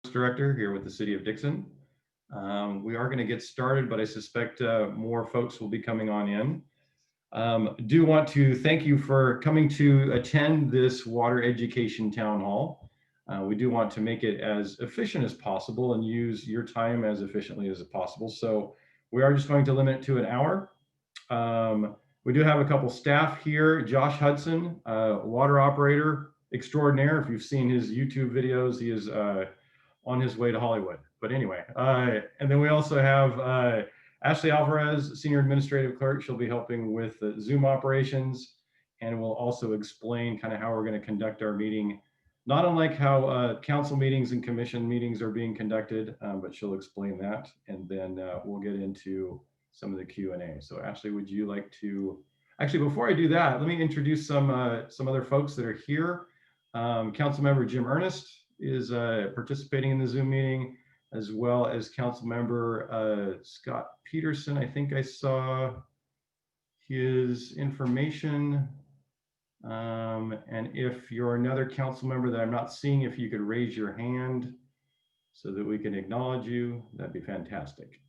Director here with the City of Dixon. We are going to get started, but I suspect more folks will be coming on in. Do want to thank you for coming to attend this water education town hall. We do want to make it as efficient as possible and use your time as efficiently as possible. So we are just going to limit it to an hour. We do have a couple staff here. Josh Hudson, water operator extraordinaire. If you've seen his YouTube videos, he is on his way to Hollywood. But anyway, and then we also have Ashley Alvarez, Senior Administrative Clerk. She'll be helping with Zoom operations, and will also explain kind of how we're going to conduct our meeting, not unlike how council meetings and commission meetings are being conducted, but she'll explain that, and then we'll get into some of the Q&A. So Ashley, would you like to, actually, before I do that, let me introduce some other folks that are here. Councilmember Jim Ernest is participating in the Zoom meeting, as well as Council Member Scott Peterson. I think I saw his information. And if you're another council member that I'm not seeing, if you could raise your hand so that we can acknowledge you, that'd be fantastic.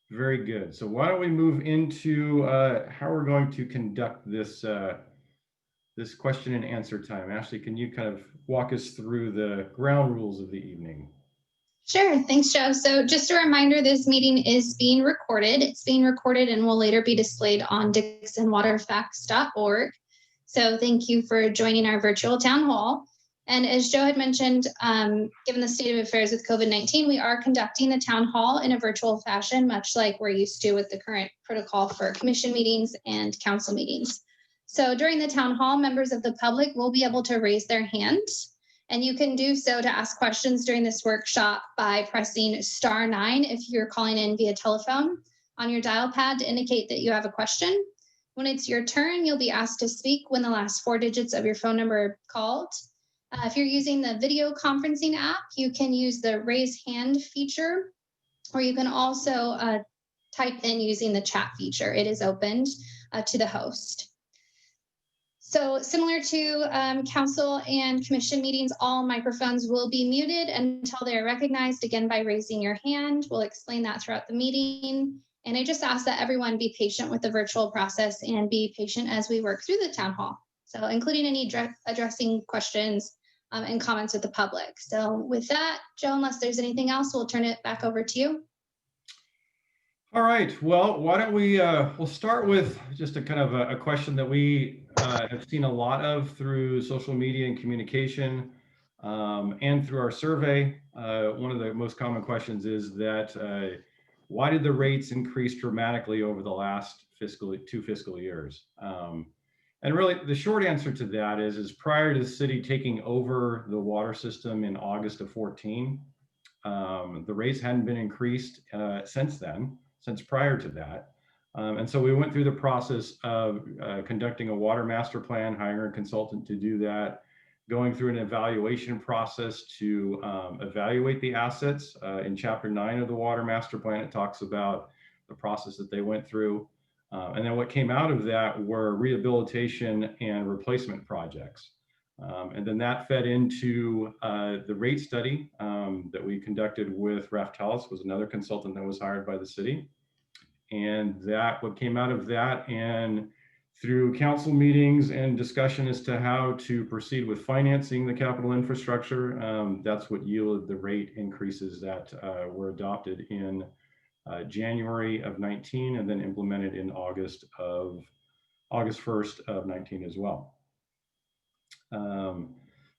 Very good. So why don't we move into how we're going to conduct this this question and answer time. Ashley, can you kind of walk us through the ground rules of the evening? Sure, thanks, Joe. So just a reminder, this meeting is being recorded. It's being recorded and will later be displayed on dixonwaterfacts.org. So thank you for joining our virtual town hall. And as Joe had mentioned, given the state of affairs with COVID-19, we are conducting the town hall in a virtual fashion, much like we're used to with the current protocol for commission meetings and council meetings. So during the town hall, members of the public will be able to raise their hand, and you can do so to ask questions during this workshop by pressing *9 if you're calling in via telephone on your dial pad to indicate that you have a question. When it's your turn, you'll be asked to speak when the last 4 digits of your phone number are called. If you're using the video conferencing app, you can use the raise hand feature, or you can also type in using the chat feature. It is opened to the host. So similar to council and commission meetings, all microphones will be muted until they are recognized, again, by raising your hand. We'll explain that throughout the meeting. And I just ask that everyone be patient with the virtual process and be patient as we work through the town hall. So including any addressing questions and comments with the public. So with that, Joe, unless there's anything else, we'll turn it back over to you. All right, well, why don't we, we'll start with just a kind of a question that we have seen a lot of through social media and communication and through our survey. One of the most common questions is that why did the rates increase dramatically over the last 2 fiscal years? And really the short answer to that is prior to the city taking over the water system in August of 14, the rates hadn't been increased since prior to that. And so we went through the process of conducting a water master plan, hiring a consultant to do that, going through an evaluation process to evaluate the assets. In Chapter 9 of the water master plan, it talks about the process that they went through. And then what came out of that were rehabilitation and replacement projects. And then that fed into the rate study that we conducted with Raftalis, was another consultant that was hired by the city. And that what came out of that, and through council meetings and discussion as to how to proceed with financing the capital infrastructure, that's what yielded the rate increases that were adopted in January of 19 and then implemented in August 1st of 19 as well.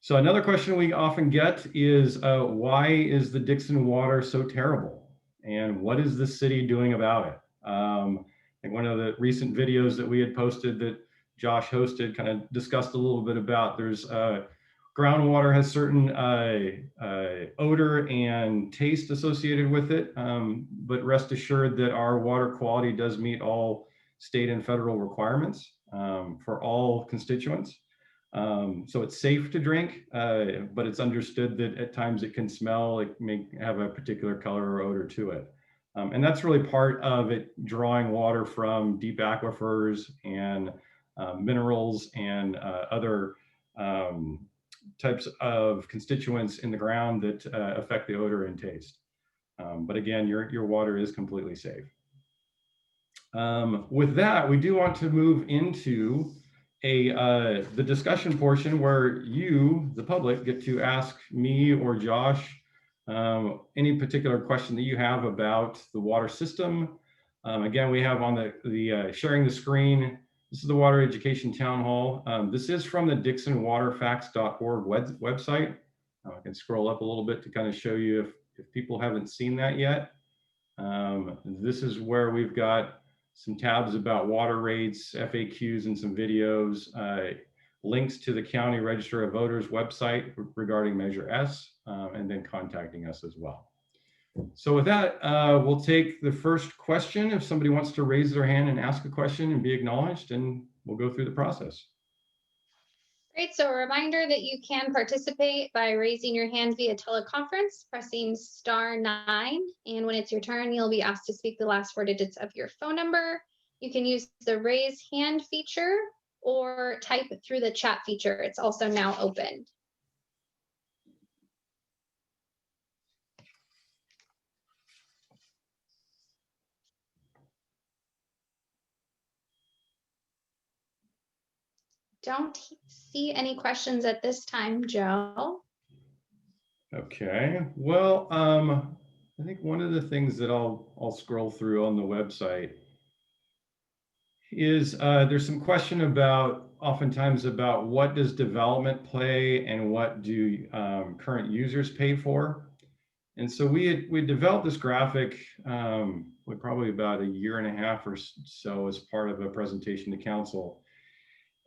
So another question we often get is why is the Dixon water so terrible? And what is the city doing about it? And one of the recent videos that we had posted that Josh hosted kind of discussed a little bit about, there's groundwater has certain odor and taste associated with it, but rest assured that our water quality does meet all state and federal requirements for all constituents. So it's safe to drink, but it's understood that at times it can smell, it may have a particular color or odor to it. And that's really part of it, drawing water from deep aquifers and minerals and other types of constituents in the ground that affect the odor and taste. But again, your water is completely safe. With that, we do want to move into the discussion portion where you, the public, get to ask me or Josh any particular question that you have about the water system. Again, we have on the sharing the screen. This is the Water Education Town Hall. This is from the DixonWaterFacts.org website. I can scroll up a little bit to kind of show you if people haven't seen that yet. This is where we've got some tabs about water rates, FAQs, and some videos, links to the County Register of Voters website regarding Measure S, and then contacting us as well. So with that, we'll take the first question. If somebody wants to raise their hand and ask a question and be acknowledged, and we'll go through the process. Great. So a reminder that you can participate by raising your hand via teleconference, pressing *9. And when it's your turn, you'll be asked to speak the last 4 digits of your phone number. You can use the raise hand feature or type through the chat feature. It's also now open. Don't see any questions at this time, Joe. Okay, well, I think one of the things that I'll scroll through on the website is there's some question about oftentimes about what does development play and what do current users pay for. And so we developed this graphic probably about 1.5 years or so as part of a presentation to council.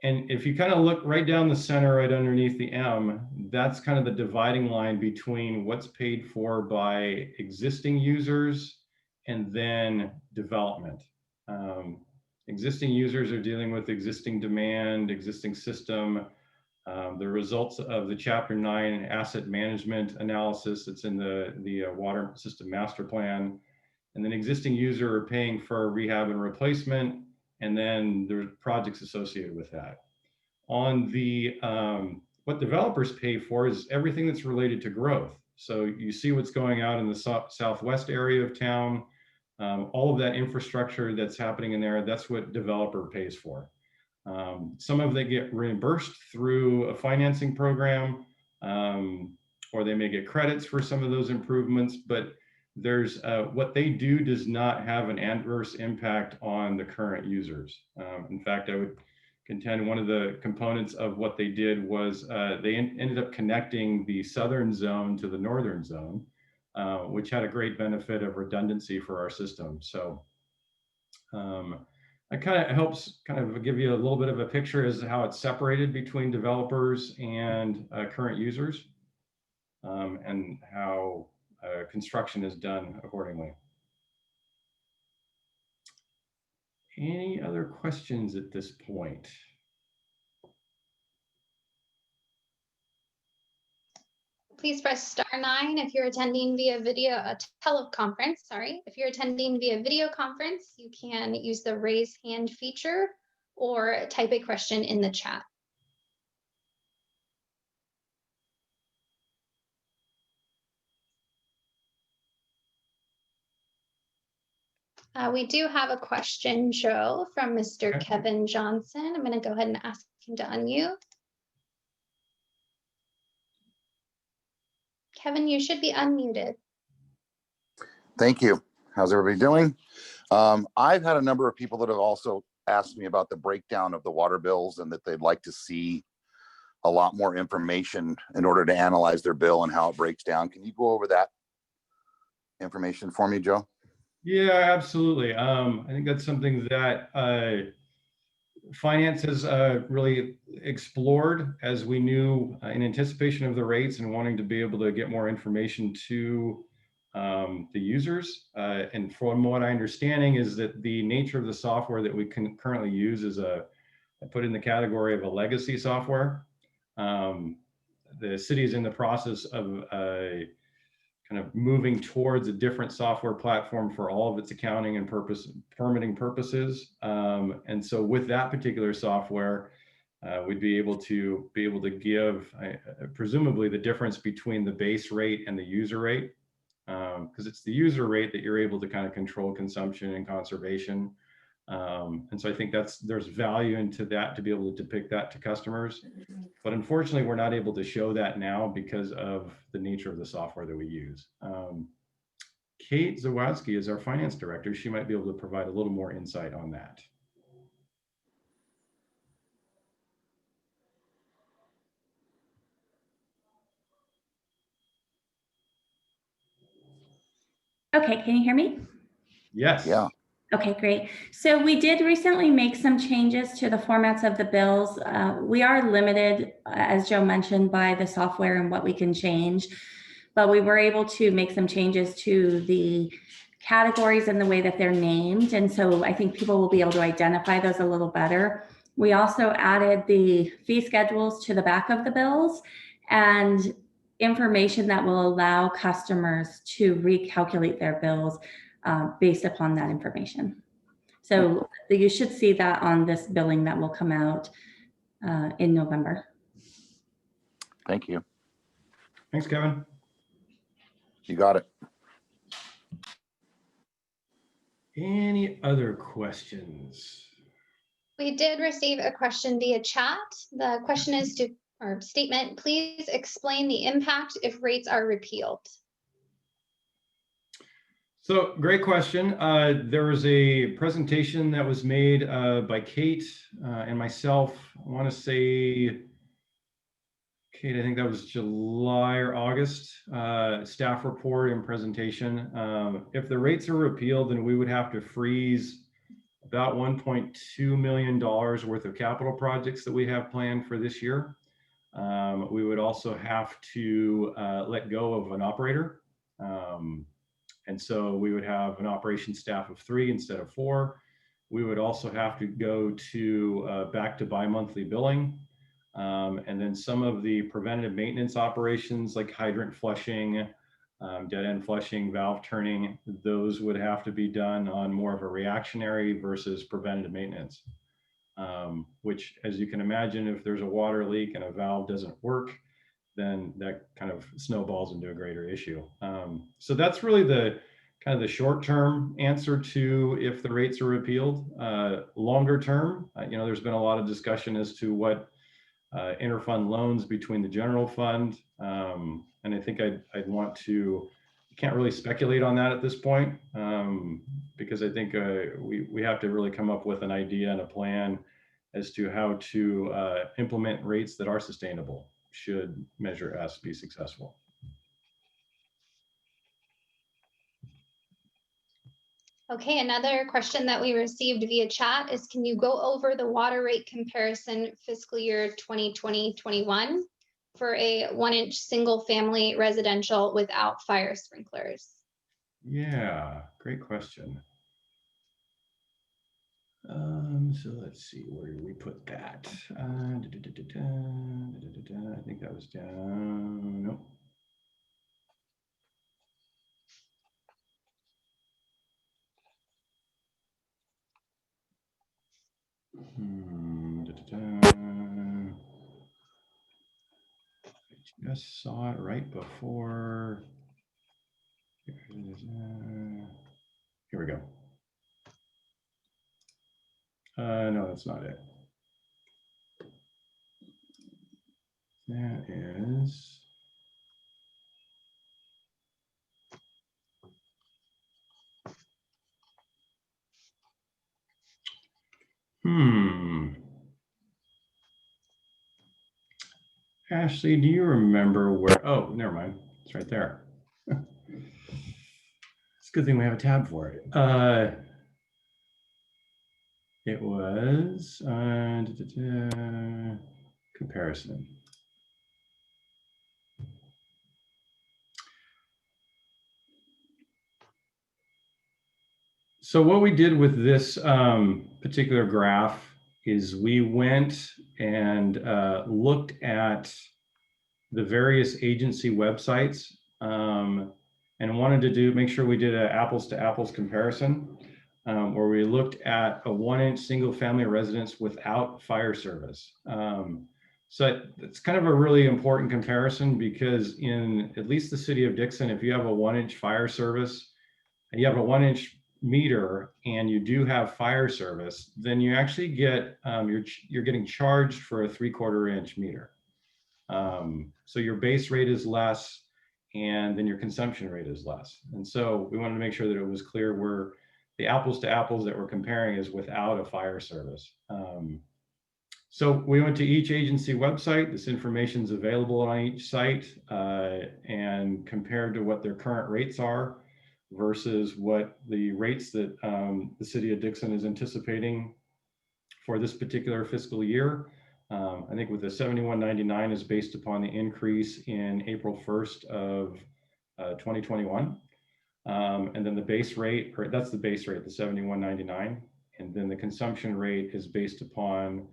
And if you kind of look right down the center, right underneath the M, that's kind of the dividing line between what's paid for by existing users and then development. Existing users are dealing with existing demand, existing system, the results of the Chapter 9 asset management analysis that's in the water system master plan. And then existing user are paying for rehab and replacement, and then there's projects associated with that. On the what developers pay for is everything that's related to growth. So you see what's going out in the southwest area of town, all of that infrastructure that's happening in there, that's what developer pays for. Some of them get reimbursed through a financing program, or they may get credits for some of those improvements, but there's what they do does not have an adverse impact on the current users. In fact, I would contend one of the components of what they did was they ended up connecting the southern zone to the northern zone, which had a great benefit of redundancy for our system. So that kind of helps kind of give you a little bit of a picture as to how it's separated between developers and current users, and how construction is done accordingly. Any other questions at this point? Please press *9 if you're attending via teleconference. Sorry, if you're attending via video conference, you can use the raise hand feature or type a question in the chat. We do have a question, Joe, from Mr. Okay. Kevin Johnson. I'm going to go ahead and ask him to unmute. Kevin, you should be unmuted. Thank you. How's everybody doing? I've had a number of people that have also asked me about the breakdown of the water bills and that they'd like to see a lot more information in order to analyze their bill and how it breaks down. Can you go over that information for me, Joe? Yeah, absolutely. I think that's something that finance has really explored, as we knew in anticipation of the rates and wanting to be able to get more information to the users. And from what I understanding is that the nature of the software that we can currently use is I put in the category of a legacy software. The city is in the process of kind of moving towards a different software platform for all of its accounting and permitting purposes. And so with that particular software, we'd be able to give presumably the difference between the base rate and the user rate, because it's the user rate that you're able to kind of control consumption and conservation. And so I think there's value into that to be able to depict that to customers. But unfortunately, we're not able to show that now because of the nature of the software that we use. Kate Zawadzki is our finance director. She might be able to provide a little more insight on that. Okay, can you hear me? Yes. Yeah. Okay, great. So we did recently make some changes to the formats of the bills. We are limited, as Joe mentioned, by the software and what we can change, but we were able to make some changes to the categories and the way that they're named. And so I think people will be able to identify those a little better. We also added the fee schedules to the back of the bills and information that will allow customers to recalculate their bills based upon that information. So you should see that on this billing that will come out in November. Thank you. Thanks, Kevin. You got it. Any other questions? We did receive a question via chat. The question is or statement, please explain the impact if rates are repealed. So great question. There was a presentation that was made by Kate and myself. I want to say, Kate, I think that was July or August, staff report and presentation. If the rates are repealed, then we would have to freeze about $1.2 million worth of capital projects that we have planned for this year. We would also have to let go of an operator. And so we would have an operations staff of 3 instead of 4. We would also have to go to back to bi-monthly billing. And then some of the preventative maintenance operations like hydrant flushing, dead end flushing, valve turning, those would have to be done on more of a reactionary versus preventative maintenance. Which, as you can imagine, if there's a water leak and a valve doesn't work, then that kind of snowballs into a greater issue. So that's really the kind of the short-term answer to if the rates are repealed. Longer term, there's been a lot of discussion as to what interfund loans between the general fund. And I think I'd want to, can't really speculate on that at this point, because I think we have to really come up with an idea and a plan as to how to implement rates that are sustainable should Measure S be successful. Okay, another question that we received via chat is, can you go over the water rate comparison fiscal year 2020-21 for a 1-inch single family residential without fire sprinklers? Yeah, great question. So let's see, where did we put that? I think that was down, nope. I just saw it right before. Here we go. No, that's not it. That is. Ashley, do you remember where? Oh, never mind. It's right there. It's a good thing we have a tab for it. It was comparison. So what we did with this particular graph is we went and looked at the various agency websites and wanted to make sure we did an apples to apples comparison. where we looked at a 1-inch single family residence without fire service. So it's kind of a really important comparison, because in at least the city of Dixon, if you have a 1-inch fire service and you have a 1-inch meter and you do have fire service, then you actually get, you're getting charged for a 3/4 inch meter. So your base rate is less, and then your consumption rate is less. And so we wanted to make sure that it was clear where the apples to apples that we're comparing is without a fire service. So we went to each agency website. This information is available on each site, and compared to what their current rates are versus what the rates that the city of Dixon is anticipating for this particular fiscal year. I think with the 71.99 is based upon the increase in April 1st of 2021. And then the base rate, or that's the base rate, the 71.99. And then the consumption rate is based upon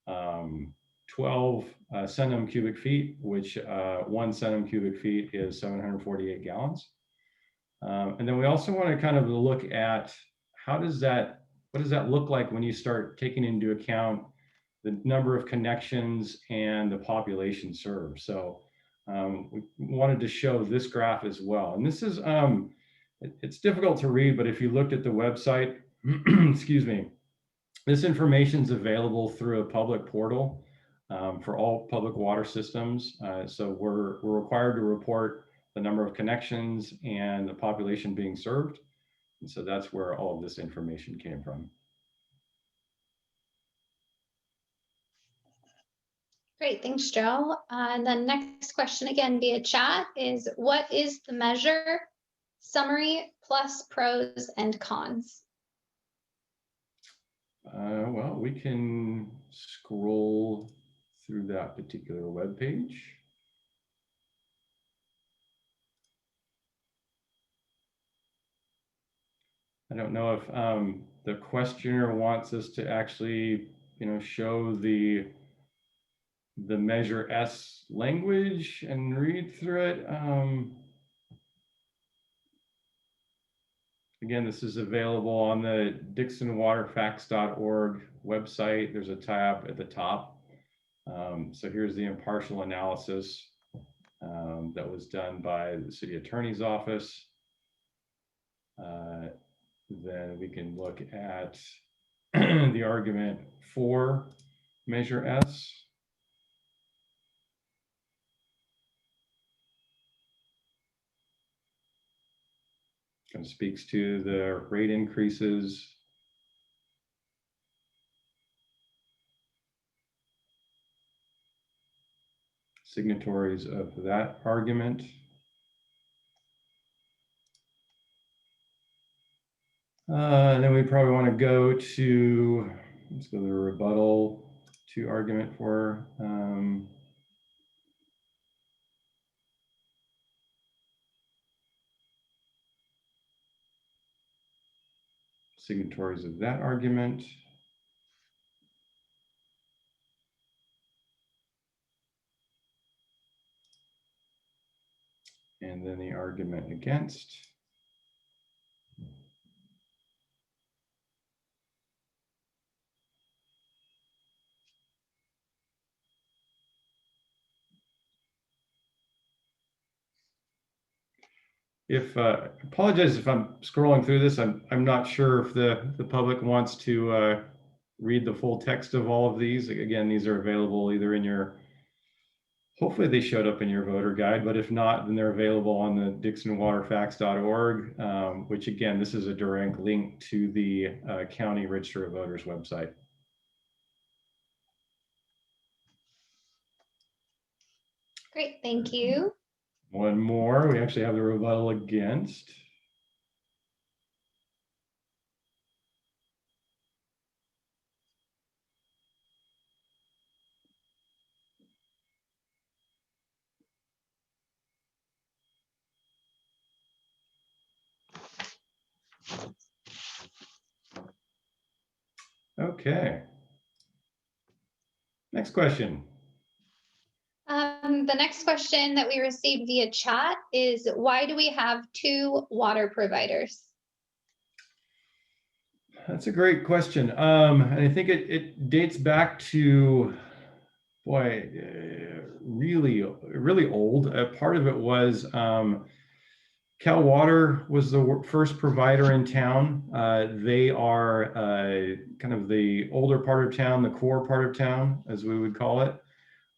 12 centum cubic feet, which 1 centum cubic feet is 748 gallons. And then we also want to kind of look at what does that look like when you start taking into account the number of connections and the population served. So we wanted to show this graph as well. And this is, it's difficult to read, but if you looked at the website, excuse me, this information is available through a public portal for all public water systems. So we're required to report the number of connections and the population being served. And so that's where all of this information came from. Great, thanks, Joe. And the next question again via chat is, what is the measure, summary, plus pros and cons? Well, we can scroll through that particular web page. I don't know if the questioner wants us to actually, show the Measure S language and read through it. Again, this is available on the dixonwaterfacts.org website. There's a tab at the top. So here's the impartial analysis that was done by the city attorney's office. Then we can look at the argument for Measure S. Kind of speaks to the rate increases. Signatories of that argument. And then we probably want to go to, let's go to the rebuttal to argument for signatories of that argument. And then the argument against. If apologize if I'm scrolling through this, I'm not sure if the public wants to read the full text of all of these. Again, these are available either in your, hopefully they showed up in your voter guide, but if not, then they're available on the dixonwaterfacts.org, which again, this is a direct link to the County Register of Voters website. Great, thank you. One more, we actually have the rebuttal against. Okay. Next question. The next question that we received via chat is, why do we have 2 water providers? That's a great question. And I think it dates back to, boy, really old. Part of it was Cal Water was the first provider in town. They are kind of the older part of town, the core part of town, as we would call it.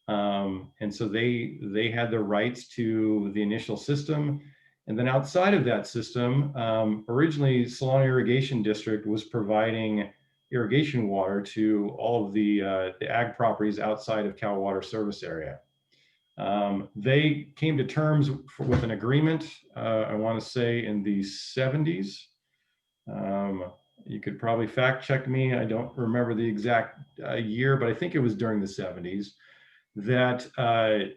And so they had the rights to the initial system. And then outside of that system, originally Solano Irrigation District was providing irrigation water to all of the ag properties outside of Cal Water service area. They came to terms with an agreement, I want to say in the 70s. You could probably fact check me. I don't remember the exact year, but I think it was during the 70s. That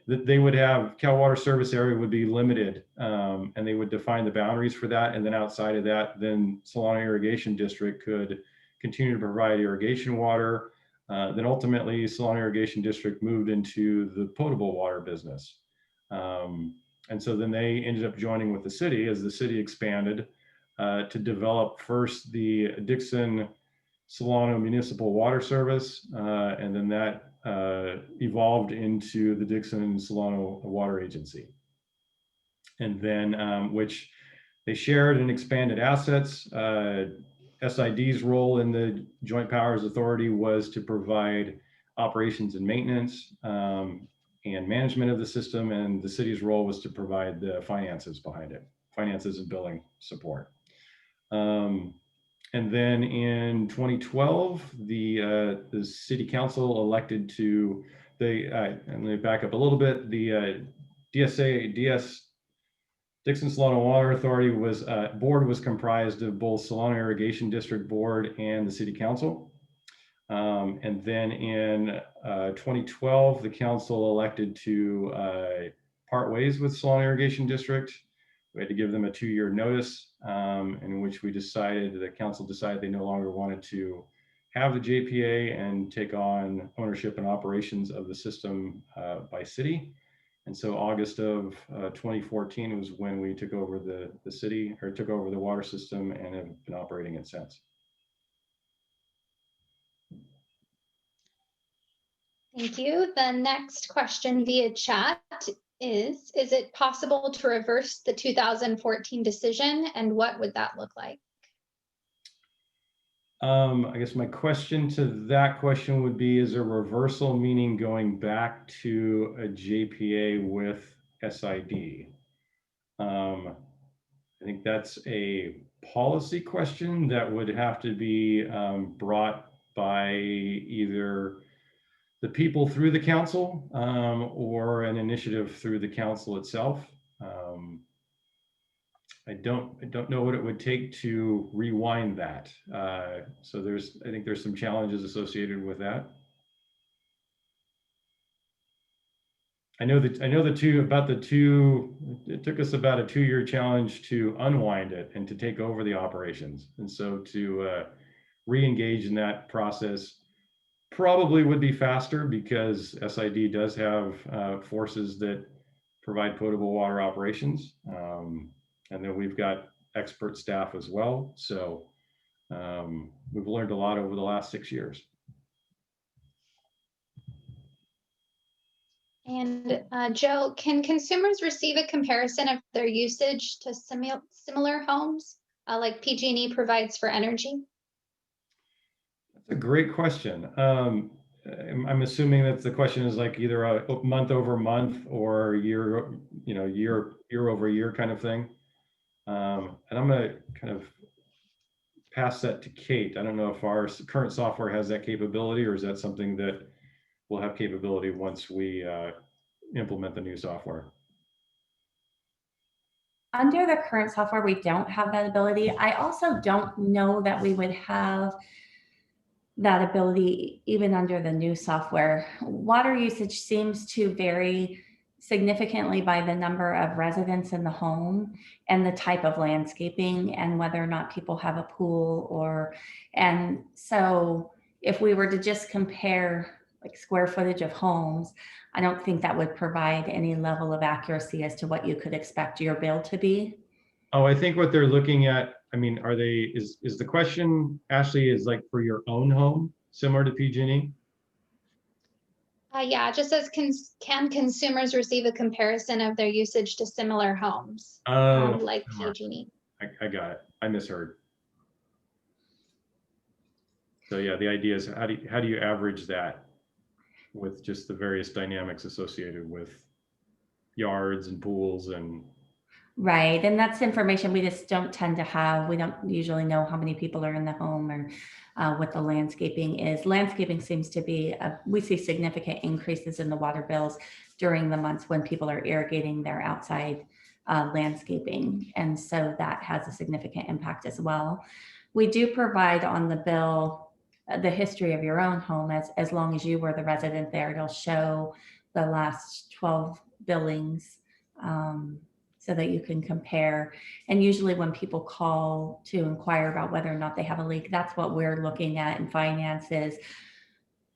they would have Cal Water service area would be limited, and they would define the boundaries for that. And then outside of that, then Solano Irrigation District could continue to provide irrigation water. Then ultimately, Solano Irrigation District moved into the potable water business. And so then they ended up joining with the city as the city expanded to develop first the Dixon Solano Municipal Water Service, and then that evolved into the Dixon Solano Water Agency. And then, which they shared and expanded assets. SID's role in the Joint Powers Authority was to provide operations and maintenance and management of the system, and the city's role was to provide the finances behind it, finances and billing support. And then in 2012, the city council elected to, and let me back up a little bit, the Dixon Solano Water Authority board was comprised of both Solano Irrigation District Board and the city council. And then in 2012, the council elected to part ways with Solano Irrigation District. We had to give them a 2-year notice, in which the council decided they no longer wanted to have the JPA and take on ownership and operations of the system by city. And so August of 2014 was when we took over the city, or took over the water system, and have been operating it since. Thank you. The next question via chat is it possible to reverse the 2014 decision, and what would that look like? I guess my question to that question would be, is a reversal meaning going back to a JPA with SID? I think that's a policy question that would have to be brought by either the people through the council or an initiative through the council itself. I don't know what it would take to rewind that. So I think there's some challenges associated with that. I know it took us about a 2-year challenge to unwind it and to take over the operations. And so to re-engage in that process probably would be faster, because SID does have forces that provide potable water operations. And then we've got expert staff as well. So we've learned a lot over the last 6 years. And Joe, can consumers receive a comparison of their usage to similar homes like PG&E provides for energy? That's a great question. I'm assuming that the question is like either a month over month or year over year kind of thing. And I'm going to kind of pass that to Kate. I don't know if our current software has that capability, or is that something that will have capability once we implement the new software? Under the current software, we don't have that ability. I also don't know that we would have that ability even under the new software. Water usage seems to vary significantly by the number of residents in the home and the type of landscaping and whether or not people have a pool and so if we were to just compare like square footage of homes, I don't think that would provide any level of accuracy as to what you could expect your bill to be. Oh, I think what they're looking at I mean, are they, is the question, Ashley, is like for your own home, similar to PG&E? Yeah, it just says, can consumers receive a comparison of their usage to similar homes, Oh, like similar. PG&E? I got it. I misheard. So yeah, the idea is how do you average that with just the various dynamics associated with yards and pools and Right, and that's information we just don't tend to have. We don't usually know how many people are in the home or what the landscaping is. Landscaping seems to be, we see significant increases in the water bills during the months when people are irrigating their outside landscaping. And so that has a significant impact as well. We do provide on the bill the history of your own home as long as you were the resident there. It'll show the last 12 billings. So that you can compare. And usually when people call to inquire about whether or not they have a leak, that's what we're looking at in finances.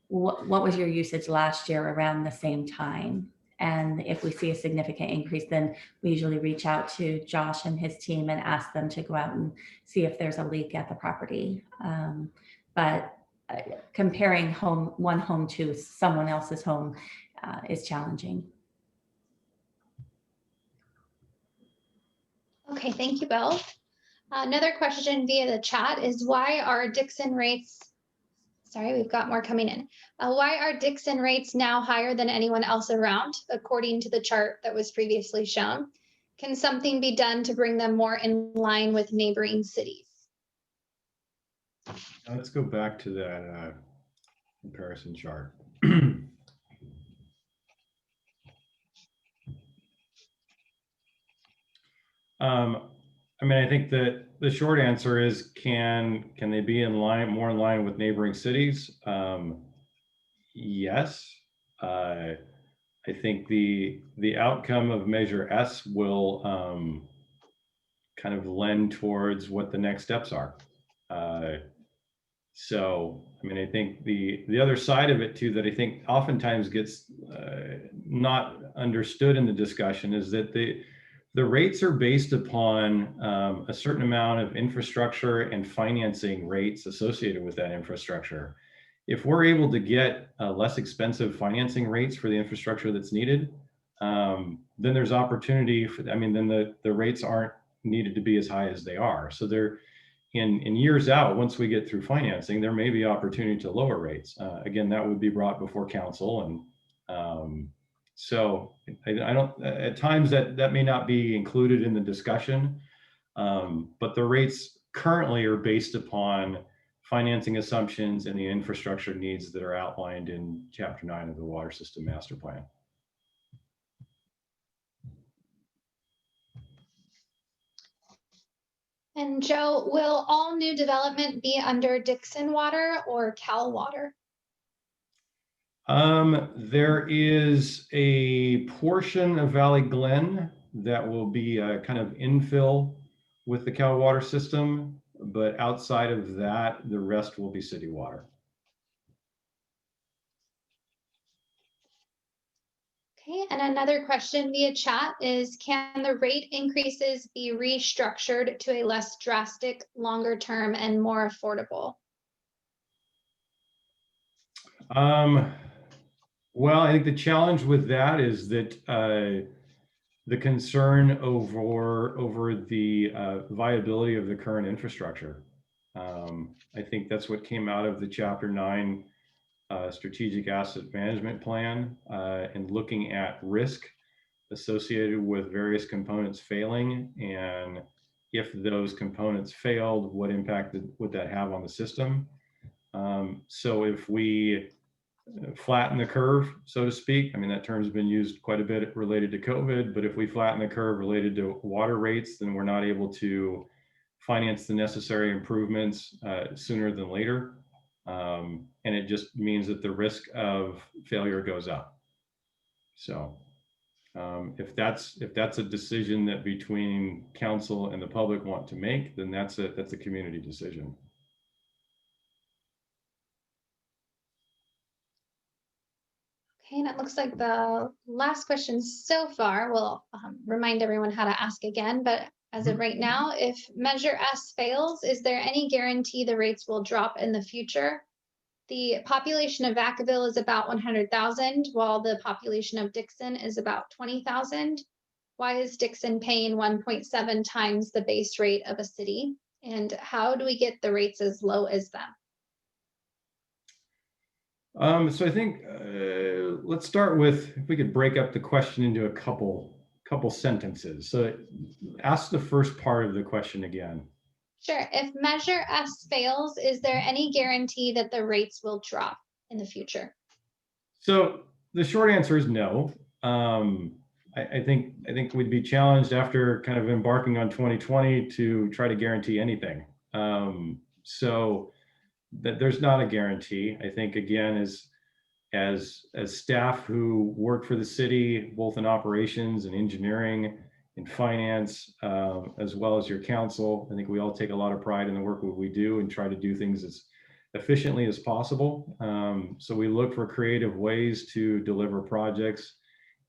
What was your usage last year around the same time? And if we see a significant increase, then we usually reach out to Josh and his team and ask them to go out and see if there's a leak at the property. But comparing one home to someone else's home is challenging. Okay, thank you both. Another question via the chat is, why are Dixon rates, sorry, we've got more coming in. Why are Dixon rates now higher than anyone else around, according to the chart that was previously shown? Can something be done to bring them more in line with neighboring cities? let's go back to that comparison chart. I mean, I think that the short answer is, can they be more in line with neighboring cities? Yes. I think the outcome of Measure S will kind of lend towards what the next steps are. So, I mean, I think the other side of it too, that I think oftentimes gets not understood in the discussion, is that the rates are based upon a certain amount of infrastructure and financing rates associated with that infrastructure. If we're able to get less expensive financing rates for the infrastructure that's needed, then there's opportunity for, I mean, then the rates aren't needed to be as high as they are. So they're in years out, once we get through financing, there may be opportunity to lower rates. Again, that would be brought before council. And so I don't, at times that may not be included in the discussion, but the rates currently are based upon financing assumptions and the infrastructure needs that are outlined in Chapter 9 of the Water System Master Plan. And Joe, will all new development be under Dixon Water or Cal Water? There is a portion of Valley Glen that will be a kind of infill with the Cal Water system, but outside of that, the rest will be city water. Okay, and another question via chat is, can the rate increases be restructured to a less drastic, longer term, and more affordable? Well, I think the challenge with that is that the concern over the viability of the current infrastructure. I think that's what came out of the Chapter 9 strategic asset management plan, and looking at risk associated with various components failing, and if those components failed, what impact would that have on the system? So if we flatten the curve, so to speak, I mean, that term's been used quite a bit related to COVID, but if we flatten the curve related to water rates, then we're not able to finance the necessary improvements sooner than later. And it just means that the risk of failure goes up. So if that's a decision that between council and the public want to make, then that's a community decision. Okay, and it looks like the last question so far, we'll remind everyone how to ask again, but as of right now. If Measure S fails, is there any guarantee the rates will drop in the future? The population of Vacaville is about 100,000, while the population of Dixon is about 20,000. Why is Dixon paying 1.7 times the base rate of a city? And how do we get the rates as low as them? So I think let's start with, if we could break up the question into a couple sentences. So ask the first part of the question again. Sure. If Measure S fails, is there any guarantee that the rates will drop in the future? So the short answer is no. I think we'd be challenged after kind of embarking on 2020 to try to guarantee anything. So that there's not a guarantee. I think, again, as staff who work for the city, both in operations and engineering and finance, as well as your council, I think we all take a lot of pride in the work that we do and try to do things as efficiently as possible. So we look for creative ways to deliver projects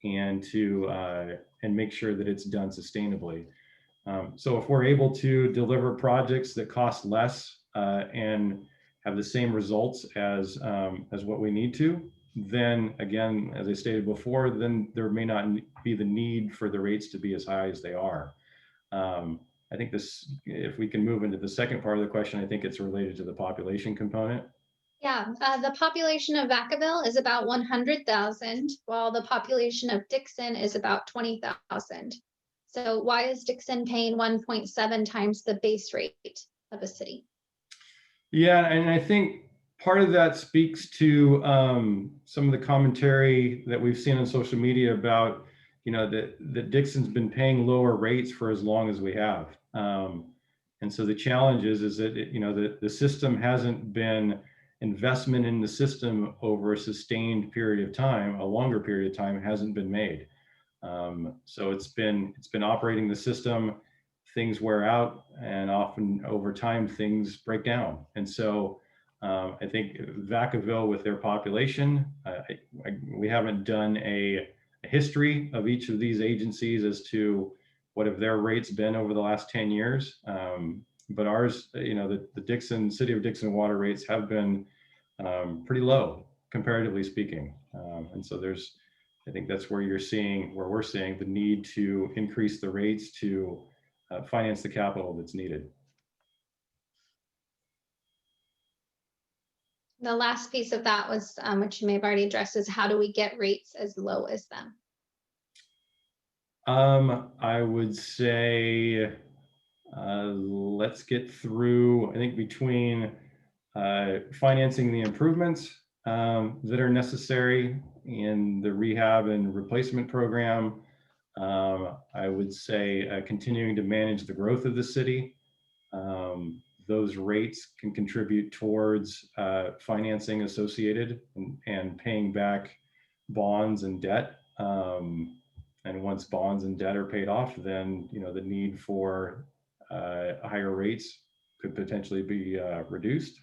and to and make sure that it's done sustainably. So if we're able to deliver projects that cost less and have the same results as what we need to, then again, as I stated before, then there may not be the need for the rates to be as high as they are. I think this, if we can move into the second part of the question, I think it's related to the population component. Yeah, the population of Vacaville is about 100,000, while the population of Dixon is about 20,000. So why is Dixon paying 1.7 times the base rate of a city? Yeah, and I think part of that speaks to some of the commentary that we've seen on social media about, that Dixon's been paying lower rates for as long as we have. And so the challenge is that the system hasn't been investment in the system over a sustained period of time, a longer period of time hasn't been made. So it's been operating the system, things wear out, and often over time things break down. And so I think Vacaville, with their population, we haven't done a history of each of these agencies as to what have their rates been over the last 10 years. But ours, the City of Dixon water rates have been pretty low, comparatively speaking. And so I think that's where we're seeing the need to increase the rates to finance the capital that's needed. The last piece of that was, which you may have already addressed, is how do we get rates as low as them? I would say let's get through, I think, between financing the improvements that are necessary in the rehab and replacement program. I would say continuing to manage the growth of the city. Those rates can contribute towards financing associated and paying back bonds and debt. And once bonds and debt are paid off, then the need for higher rates could potentially be reduced.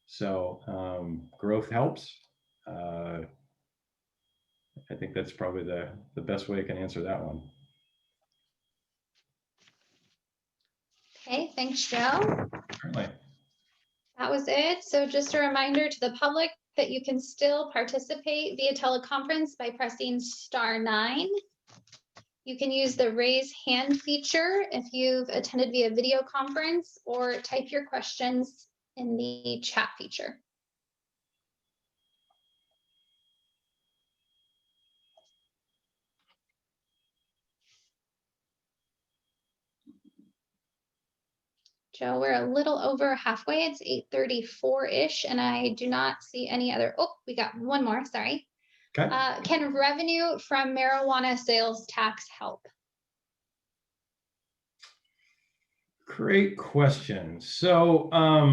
So growth helps. I think that's probably the best way I can answer that one. Okay, thanks, Joe. Certainly. That was it. So just a reminder to the public that you can still participate via teleconference by pressing *9. You can use the raise hand feature if you've attended via video conference, or type your questions in the chat feature. Joe, we're a little over halfway. It's 8:34-ish, and I do not see any other. Oh, we got one more, sorry. Okay. Can revenue from marijuana sales tax help? Great question. So I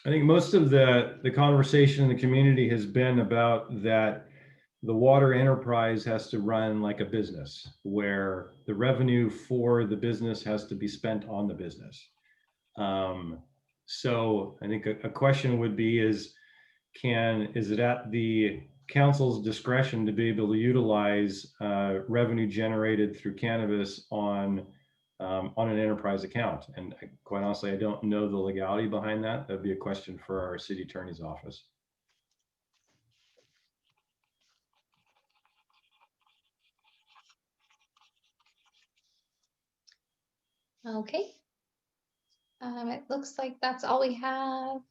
think most of the conversation in the community has been about that the water enterprise has to run like a business, where the revenue for the business has to be spent on the business. So I think a question would be is it at the council's discretion to be able to utilize revenue generated through cannabis on on an enterprise account. And quite honestly, I don't know the legality behind that. That'd be a question for our city attorney's office. Okay. It looks like that's all we have.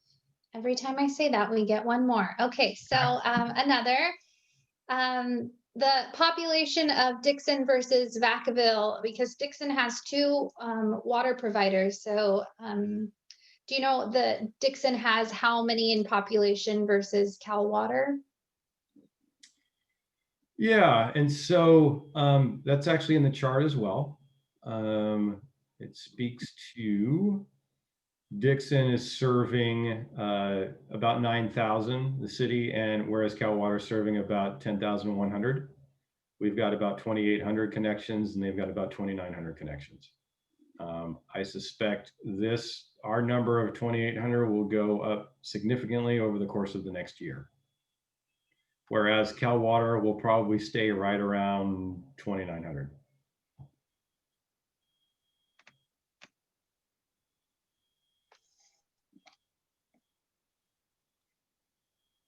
Every time I say that, we get one more. Okay, so the population of Dixon versus Vacaville, because Dixon has two water providers. So do you know that Dixon has how many in population versus Cal Water? Yeah, and so that's actually in the chart as well. It speaks to Dixon is serving about 9,000, the city, and whereas Cal Water is serving about 10,100. We've got about 2,800 connections, and they've got about 2,900 connections. I suspect our number of 2,800 will go up significantly over the course of the next year. Whereas Cal Water will probably stay right around 2,900.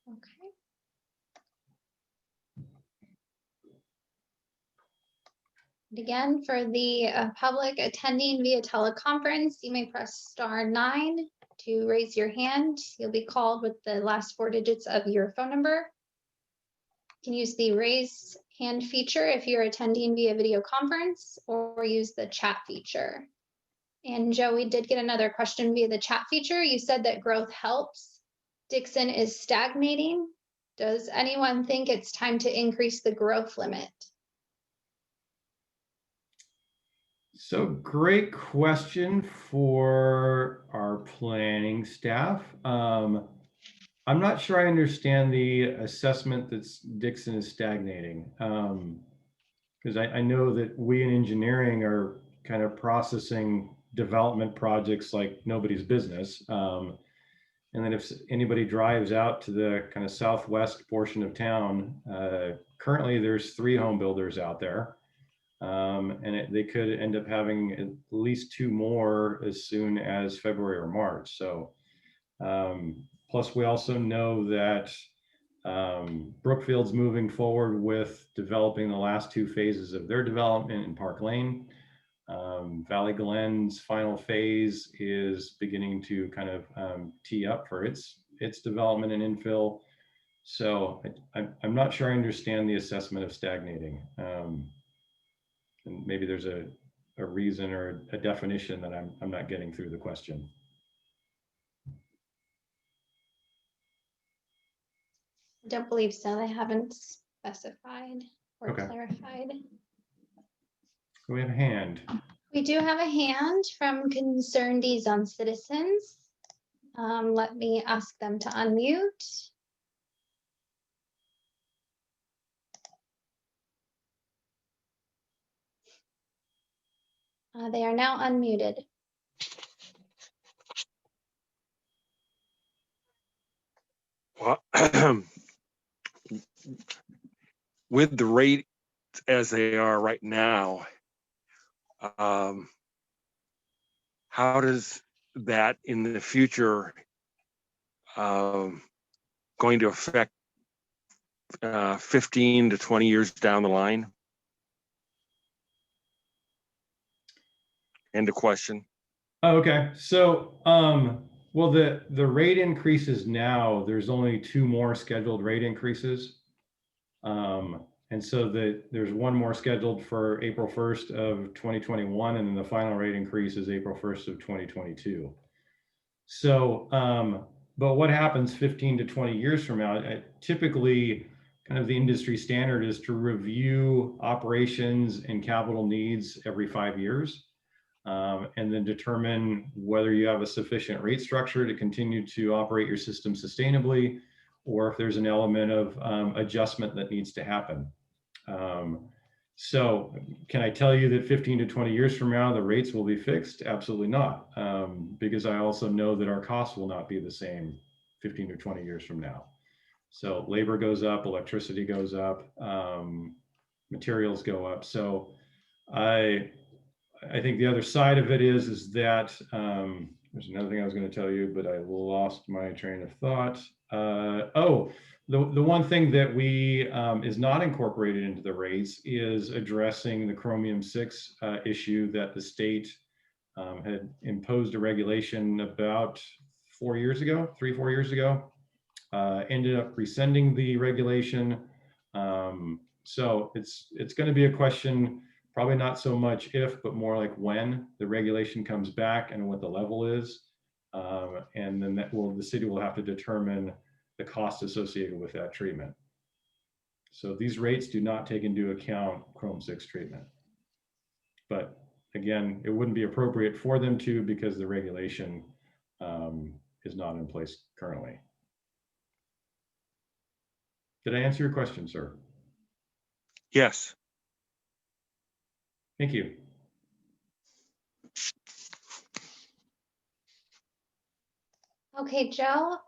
Okay. And again, for the public attending via teleconference, you may press *9 to raise your hand. You'll be called with the last 4 digits of your phone number. You can use the raise hand feature if you're attending via video conference, or use the chat feature. And Joe, we did get another question via the chat feature. You said that growth helps. Dixon is stagnating. Does anyone think it's time to increase the growth limit? So great question for our planning staff. I'm not sure I understand the assessment that Dixon is stagnating. Because I know that we in engineering are kind of processing development projects like nobody's business. And then if anybody drives out to the kind of southwest portion of town, currently there's 3 home builders out there. And they could end up having at least 2 more as soon as February or March. So plus we also know that Brookfield's moving forward with developing the last 2 phases of their development in Park Lane. Valley Glen's final phase is beginning to kind of tee up for its development and infill. So I'm not sure I understand the assessment of stagnating. And maybe there's a reason or a definition that I'm not getting through the question. I don't believe so. They haven't specified or Okay. clarified. We have a hand. We do have a hand from Concerned Zone Citizens. Let me ask them to unmute. They are now unmuted. Well, with the rate as they are right now, how does that in the future going to affect 15 to 20 years down the line? End of question. Oh, okay. So, well, the rate increases now, there's only 2 more scheduled rate increases. And so there's 1 more scheduled for April 1st of 2021, and then the final rate increase is April 1st of 2022. So, but what happens 15 to 20 years from now? Typically, kind of the industry standard is to review operations and capital needs every 5 years. And then determine whether you have a sufficient rate structure to continue to operate your system sustainably, or if there's an element of adjustment that needs to happen. So can I tell you that 15 to 20 years from now, the rates will be fixed? Absolutely not. Because I also know that our costs will not be the same 15 to 20 years from now. So labor goes up, electricity goes up, materials go up. So I think the other side of it is that there's another thing I was going to tell you, but I lost my train of thought. The one thing that we is not incorporated into the rates is addressing the chromium 6 issue that the state had imposed a regulation about 4 years ago, 3-4 years ago. Ended up rescinding the regulation. So it's going to be a question, probably not so much if, but more like when the regulation comes back and what the level is. And then the city will have to determine the cost associated with that treatment. So these rates do not take into account Chrome 6 treatment. But again, it wouldn't be appropriate for them to, because the regulation is not in place currently. Did I answer your question, sir? Yes. Thank you. Okay, Joe,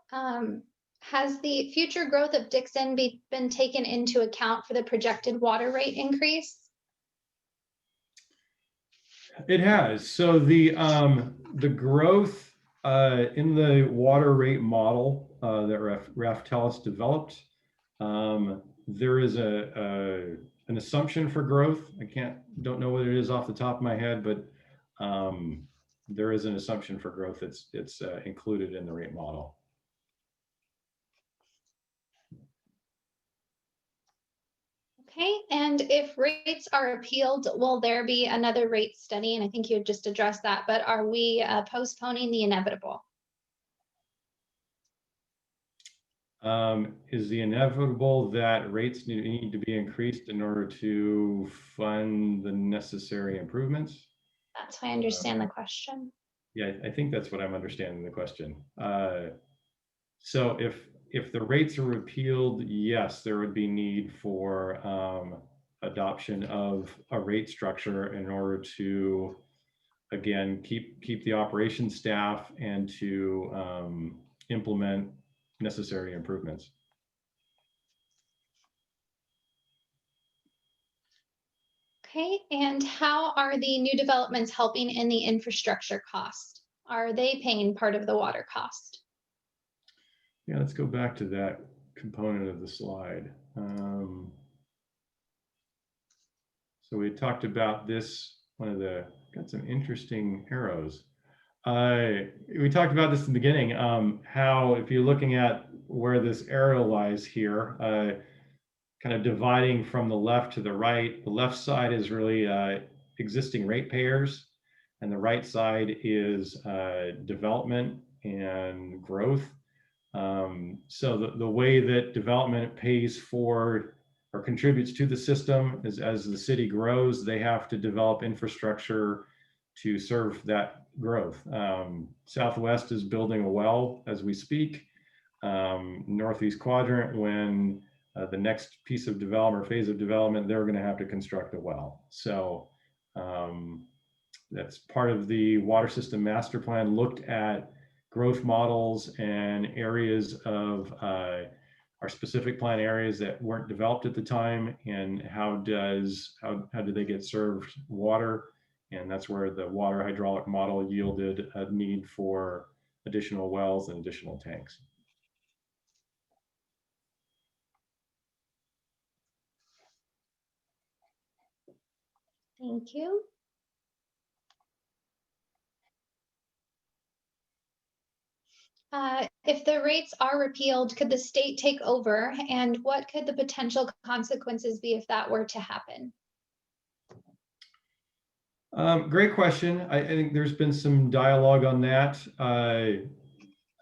has the future growth of Dixon been taken into account for the projected water rate increase? It has. So the growth in the water rate model that Raftelis developed, there is an assumption for growth. Don't know what it is off the top of my head, but there is an assumption for growth that's included in the rate model. Okay, and if rates are appealed, will there be another rate study? And I think you had just addressed that, but are we postponing the inevitable? Is the inevitable that rates need to be increased in order to fund the necessary improvements? That's how I understand the question. Yeah, I think that's what I'm understanding the question. So if the rates are repealed, yes, there would be need for adoption of a rate structure in order to, again, keep the operations staff and to implement necessary improvements. Okay, and how are the new developments helping in the infrastructure cost? Are they paying part of the water cost? Yeah, let's go back to that component of the slide. So we talked about this, got some interesting arrows. We talked about this in the beginning, how if you're looking at where this arrow lies here, kind of dividing from the left to the right, the left side is really existing ratepayers, and the right side is development and growth. So the way that development pays for or contributes to the system is, as the city grows, they have to develop infrastructure to serve that growth. Southwest is building a well as we speak. Northeast quadrant, when the next piece of development or phase of development, they're going to have to construct a well. So that's part of the water system master plan, looked at growth models and areas of our specific plan areas that weren't developed at the time, and how do they get served water. And that's where the water hydraulic model yielded a need for additional wells and additional tanks. Thank you. If the rates are repealed, could the state take over? And what could the potential consequences be if that were to happen? Great question. I think there's been some dialogue on that. I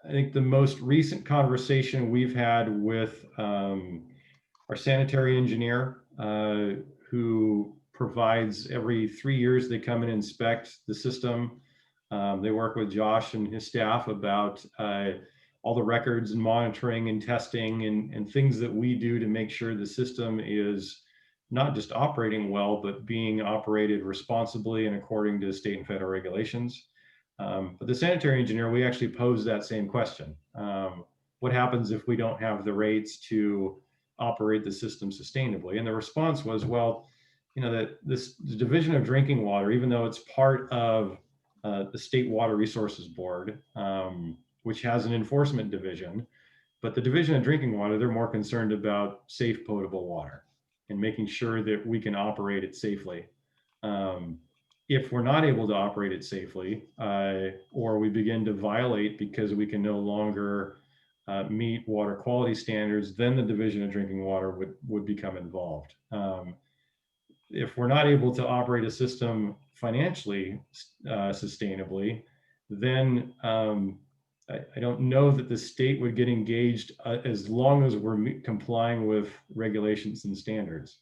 think the most recent conversation we've had with our sanitary engineer, who provides every 3 years, they come and inspect the system. They work with Josh and his staff about all the records and monitoring and testing and things that we do to make sure the system is not just operating well, but being operated responsibly and according to state and federal regulations. But the sanitary engineer, we actually posed that same question. What happens if we don't have the rates to operate the system sustainably? And the response was, well, that this Division of Drinking Water, even though it's part of the State Water Resources Board, which has an enforcement division, but the Division of Drinking Water, they're more concerned about safe potable water and making sure that we can operate it safely. If we're not able to operate it safely, or we begin to violate because we can no longer meet water quality standards, then the Division of Drinking Water would become involved. If we're not able to operate a system financially sustainably, then I don't know that the state would get engaged as long as we're complying with regulations and standards.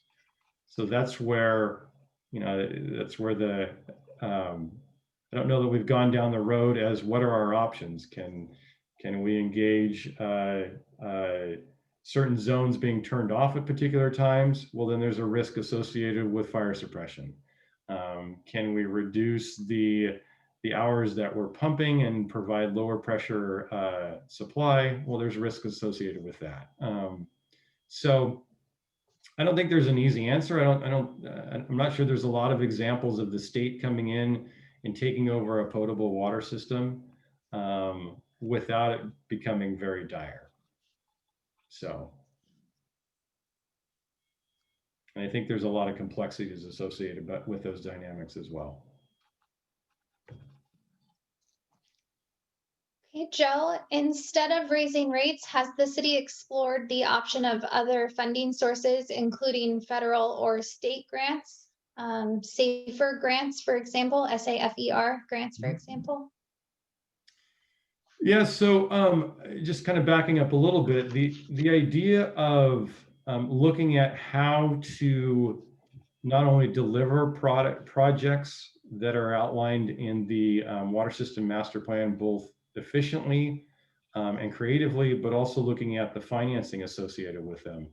So that's where, that's where I don't know that we've gone down the road as what are our options? Can we engage certain zones being turned off at particular times? Well, then there's a risk associated with fire suppression. Can we reduce the hours that we're pumping and provide lower pressure supply? Well, there's risk associated with that. So I don't think there's an easy answer. I'm not sure there's a lot of examples of the state coming in and taking over a potable water system without it becoming very dire. So, and I think there's a lot of complexities associated with those dynamics as well. Okay, Joe, instead of raising rates, has the city explored the option of other funding sources, including federal or state grants, SAFER grants, for example, SAFER grants, for example? Yeah, so just kind of backing up a little bit, the idea of looking at how to not only deliver projects that are outlined in the water system master plan, both efficiently and creatively, but also looking at the financing associated with them.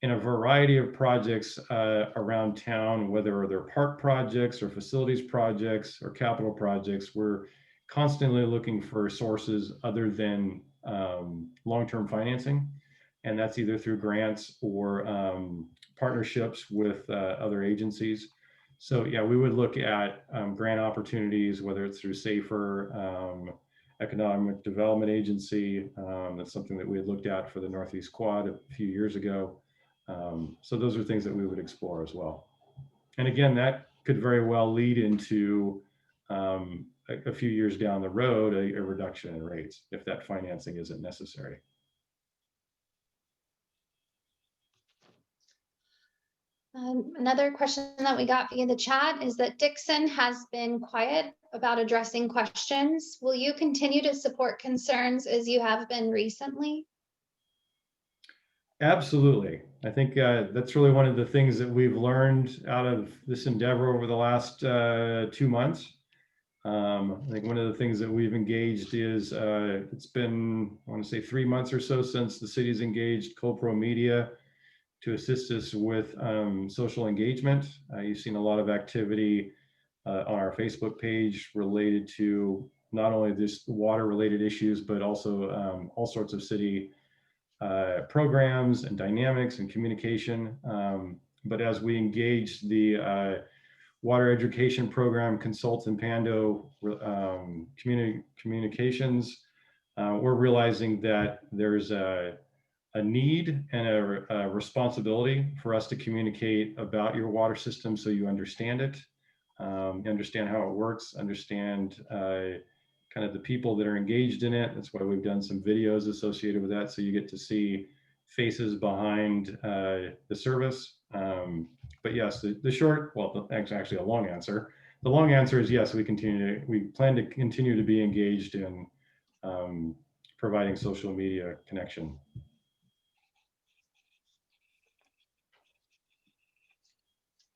In a variety of projects around town, whether they're park projects or facilities projects or capital projects, we're constantly looking for sources other than long-term financing. And that's either through grants or partnerships with other agencies. So yeah, we would look at grant opportunities, whether it's through SAFER, Economic Development Agency. That's something that we had looked at for the Northeast Quad a few years ago. So those are things that we would explore as well. And again, that could very well lead into a few years down the road, a reduction in rates if that financing isn't necessary. Another question that we got via the chat is that Dixon has been quiet about addressing questions. Will you continue to support concerns as you have been recently? Absolutely. I think that's really one of the things that we've learned out of this endeavor over the last 2 months. I think one of the things that we've engaged is it's been, I want to say 3 months or so since the city's engaged CoPro Media to assist us with social engagement. You've seen a lot of activity on our Facebook page related to not only just water related issues, but also all sorts of city programs and dynamics and communication. But as we engage the water education program consultant Pando communications, we're realizing that there's a need and a responsibility for us to communicate about your water system so you understand it, understand how it works, understand kind of the people that are engaged in it. That's why we've done some videos associated with that, so you get to see faces behind the service. But yes, the short, well, actually a long answer. The long answer is yes, we plan to continue to be engaged in providing social media connection.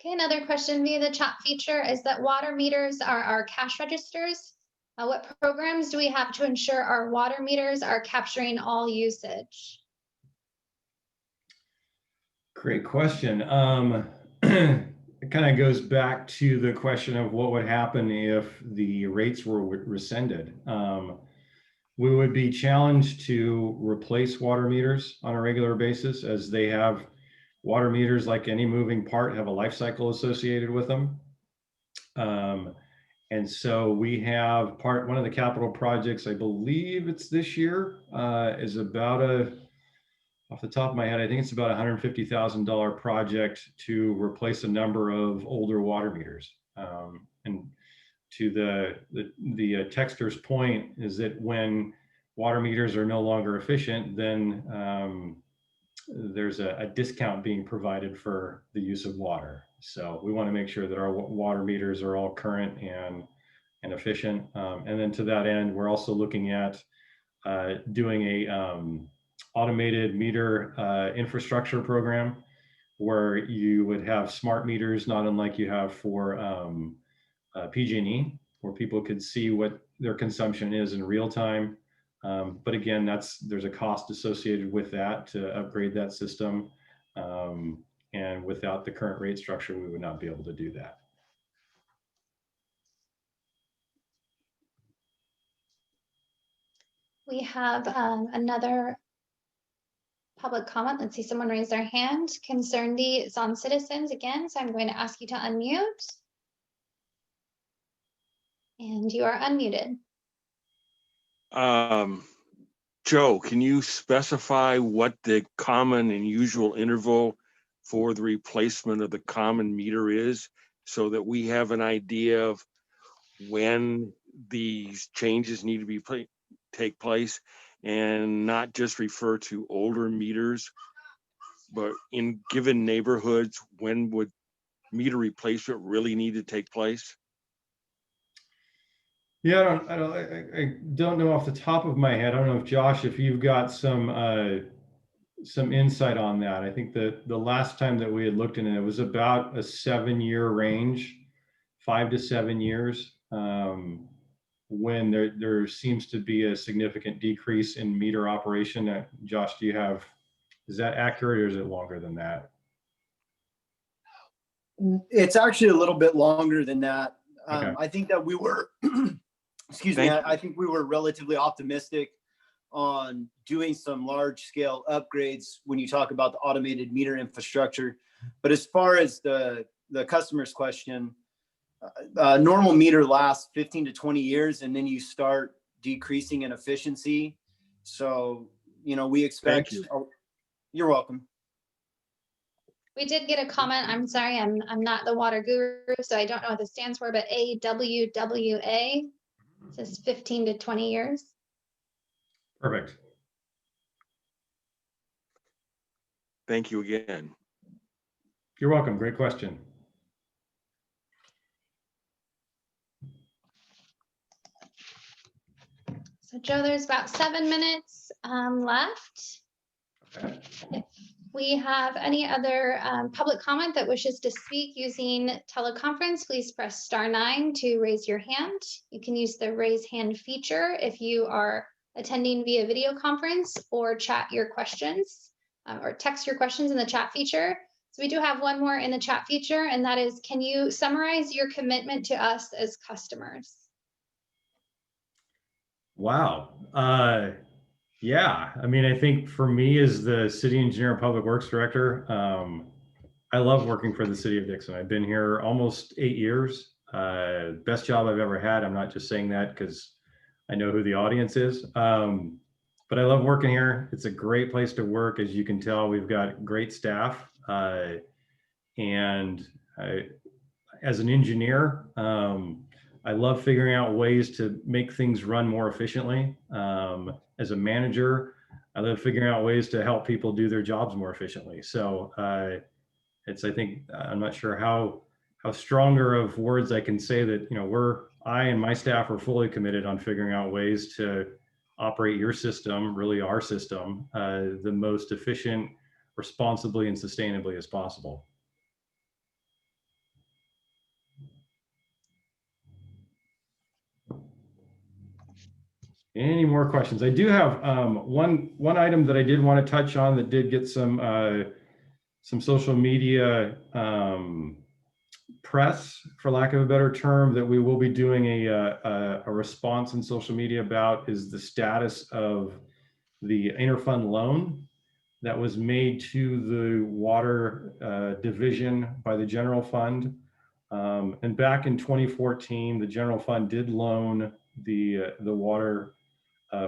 Okay, another question via the chat feature is that water meters are our cash registers. What programs do we have to ensure our water meters are capturing all usage? Great question. It kind of goes back to the question of what would happen if the rates were rescinded. We would be challenged to replace water meters on a regular basis, as they have Water meters, like any moving part, have a life cycle associated with them. And so we have one of the capital projects, I believe it's this year, is about off the top of my head, I think it's about $150,000 project to replace a number of older water meters. And to the texter's point is that when water meters are no longer efficient, then there's a discount being provided for the use of water. So we want to make sure that our water meters are all current and efficient. And then to that end, we're also looking at doing a automated meter infrastructure program where you would have smart meters, not unlike you have for PG&E, where people could see what their consumption is in real time. But again, there's a cost associated with that to upgrade that system. And without the current rate structure, we would not be able to do that. We have another public comment. Let's see, someone raised their hand. Concern the Zon citizens again, so I'm going to ask you to unmute. And you are unmuted. Joe, can you specify what the common and usual interval for the replacement of the common meter is so that we have an idea of when these changes need to be take place and not just refer to older meters, but in given neighborhoods, when would meter replacement really need to take place? Yeah, I don't know off the top of my head. I don't know if Josh, if you've got some insight on that. I think that the last time that we had looked at it was about a 7-year range, 5 to 7 years, when there seems to be a significant decrease in meter operation. Josh, is that accurate or is it longer than that? It's actually a little bit longer than that. Okay. I think that we were, excuse me, I think we were relatively optimistic on doing some large scale upgrades when you talk about the automated meter infrastructure. But as far as the customer's question, normal meter lasts 15 to 20 years and then you start decreasing in efficiency. So, we expect. Thank you. Oh, you're welcome. We did get a comment. I'm sorry, I'm not the water guru, so I don't know what this stands for, but AWWA says 15 to 20 years. Perfect. Thank you again. You're welcome. Great question. So Joe, there's about 7 minutes left. Okay. If we have any other public comment that wishes to speak using teleconference, please press *9 to raise your hand. You can use the raise hand feature if you are attending via video conference, or chat your questions or text your questions in the chat feature. So we do have one more in the chat feature, and that is, can you summarize your commitment to us as customers? Wow. Yeah, I mean, I think for me as the city engineer and public works director, I love working for the city of Dixon. I've been here almost 8 years. Best job I've ever had. I'm not just saying that because I know who the audience is. But I love working here. It's a great place to work. As you can tell, we've got great staff. And as an engineer, I love figuring out ways to make things run more efficiently. As a manager, I love figuring out ways to help people do their jobs more efficiently. So I think, I'm not sure how stronger of words I can say that, I and my staff are fully committed on figuring out ways to operate your system, really our system, the most efficient, responsibly and sustainably as possible. Any more questions? I do have one item that I did want to touch on that did get some social media press, for lack of a better term, that we will be doing a response in social media about, is the status of the interfund loan. that was made to the water division by the general fund. And back in 2014, the general fund did loan the water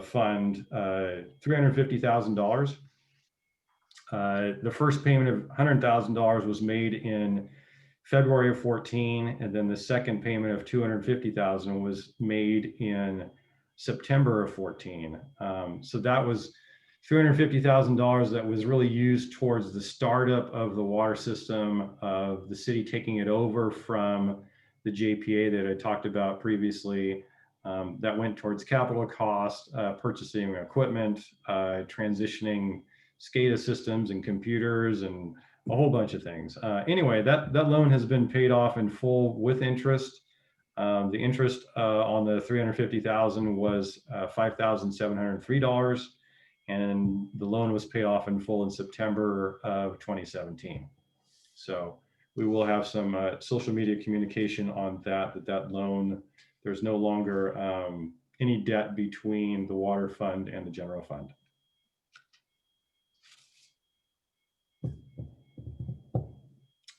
fund $350,000. The first payment of $100,000 was made in February of 14, and then the second payment of $250,000 was made in September of 14. So that was $350,000 that was really used towards the startup of the water system, of the city taking it over from the JPA that I talked about previously. That went towards capital cost, purchasing equipment, transitioning SCADA systems and computers, and a whole bunch of things. Anyway, that loan has been paid off in full with interest. The interest on the $350,000 was $5,703, and the loan was paid off in full in September of 2017. So we will have some social media communication on that loan. There's no longer any debt between the water fund and the general fund.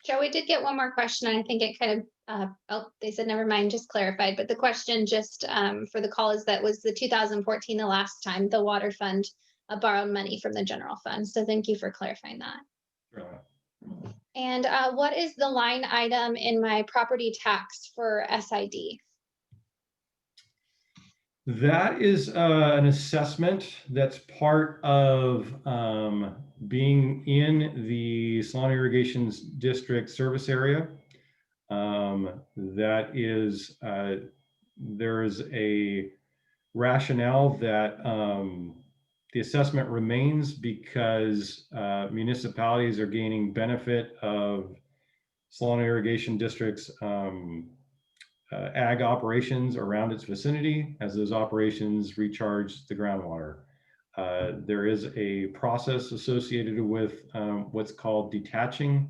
Joe, we did get one more question. I think it kind of, oh, they said, never mind, just clarified. But the question just for the call is that was the 2014 the last time the water fund borrowed money from the general fund. So thank you for clarifying that. Sure. And what is the line item in my property tax for SID? That is an assessment that's part of being in the Salon Irrigation District service area. That is, there is a rationale that the assessment remains because municipalities are gaining benefit of Salon Irrigation District's ag operations around its vicinity as those operations recharge the groundwater. There is a process associated with what's called detaching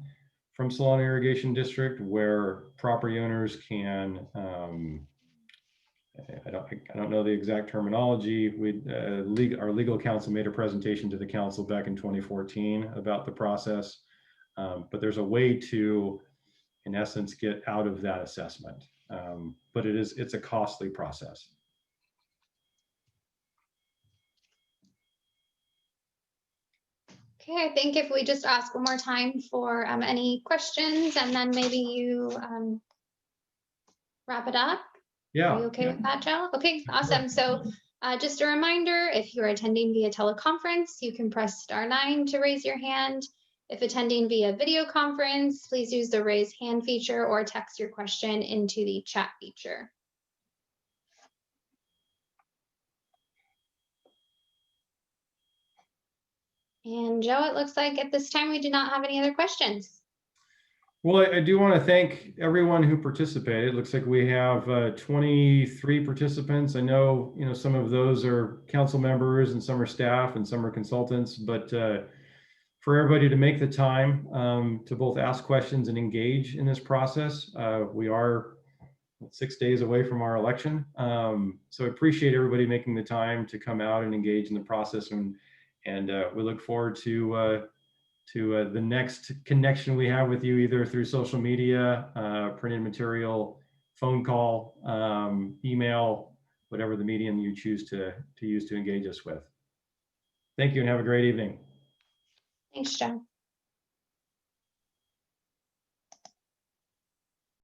from Salon Irrigation District, where property owners can, I don't know the exact terminology. Our legal counsel made a presentation to the council back in 2014 about the process, but there's a way to, in essence, get out of that assessment. But it's a costly process. Okay, I think if we just ask one more time for any questions, and then maybe you wrap it up. Yeah. Are you okay with that, Joe? Okay, awesome. So just a reminder, if you're attending via teleconference, you can press *9 to raise your hand. If attending via video conference, please use the raise hand feature or text your question into the chat feature. And Joe, it looks like at this time we do not have any other questions. Well, I do want to thank everyone who participated. It looks like we have 23 participants. I know, some of those are council members and some are staff and some are consultants, but for everybody to make the time to both ask questions and engage in this process. We are 6 days away from our election. So I appreciate everybody making the time to come out and engage in the process. And we look forward to the next connection we have with you, either through social media, printed material, phone call, email, whatever the medium you choose to use to engage us with. Thank you and have a great evening. Thanks, Joe.